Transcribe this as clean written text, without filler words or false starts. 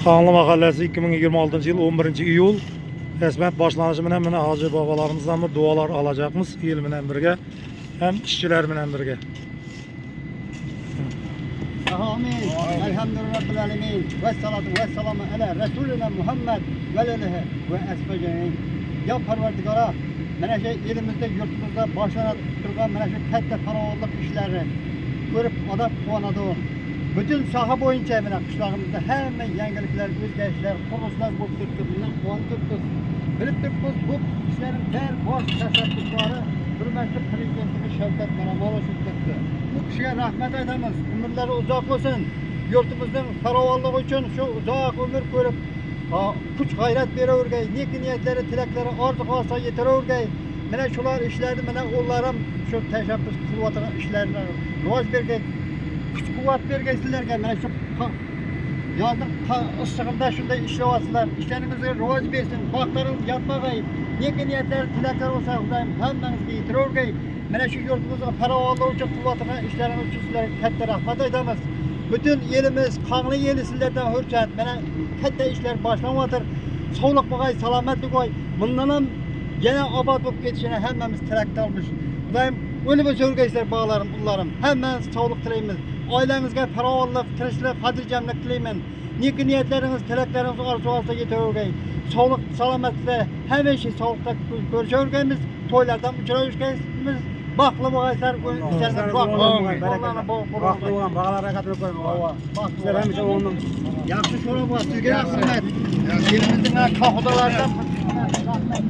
Xanlı Mahallesi 2026 yıl 11 iyul Esmet başlanışı bilen mene hacı babalarımızdan bir dualar alacakmız il bilen birge hem işçiler bilen birge. Amin. Elhamdülillahi Rabbil alemin. Ve salatu ve selamu ala Resulina Muhammed ve alihi ve esbeceyn. Ya Parvardigara, mana şey elimizde yurtumuzda başlanıp durgan mana şu katta farovonlik işleri görüp adam quvonadi. Bütün saha boyunca mana qishlog'imizda hamma yangiliklar, o'zgarishlar, qurilishlar bo'lib turibdi. Bundan quvonib turibmiz. Bilib turibmiz bu ishlarning har bosh tashabbuskori hurmatli prezidentimiz Shavkat Miromonovich o'tdi. Bu kishiga rahmat aytamiz. Umrlari uzoq bo'lsin. Yurtimizning farovonligi uchun shu uzoq umr ko'rib, kuch g'ayrat beravergay, neki niyatlari, tilaklari orzu-xosa yetiravergay. Mana shular ishlarni mana o'g'llarim shu tashabbus qilayotgan ishlarni rivoj bergay. Kuch-quvvat bergay sizlarga. Mana shu yozning issig'ida shunday ishlayapsizlar. Ishlaringizga rivoj bersin. Baxtlaringiz yetmagay. Neki niyatlari, tilaklari bo'lsa, Xudoyim hammangizga yetiravergay. Mana shu yurtimizga farovonlik uchun qilayotgan ishlaringiz uchun sizlarga katta rahmat aytamiz. Bütün elimiz, qanlı eli sizlerden hürçat. Mana katta ishlar boshlanyaptir. Sog'liq bo'lg'ay, salomatlik bo'lg'ay. Bundan ham yana obod bo'lib ketishini hammamiz tilakda olmish. Xudoyim o'lib o'sirgaysizlar bog'larim, ullarim. Hammamiz sog'liq tilaymiz. Oilangizga farovonlik, tinchlik, xotirjamlik tilayman. Neki niyatlaringiz, tilaklaringiz orzu-olsa yetavergay. Sog'liq, salomatlik, hamma şey sog'liqda ko'rishavergaymiz. To'ylardan uchrashaymiz. Baxtlı bo'lgaysizlar, ishlarni baxtli bo'lgan, bag'alarga qatirib qo'ying. Sizlar hamisha o'rnin. Yaxshi sho'ra bo'l, sizga rahmat. Elimizning qo'xdalaridan rahmat.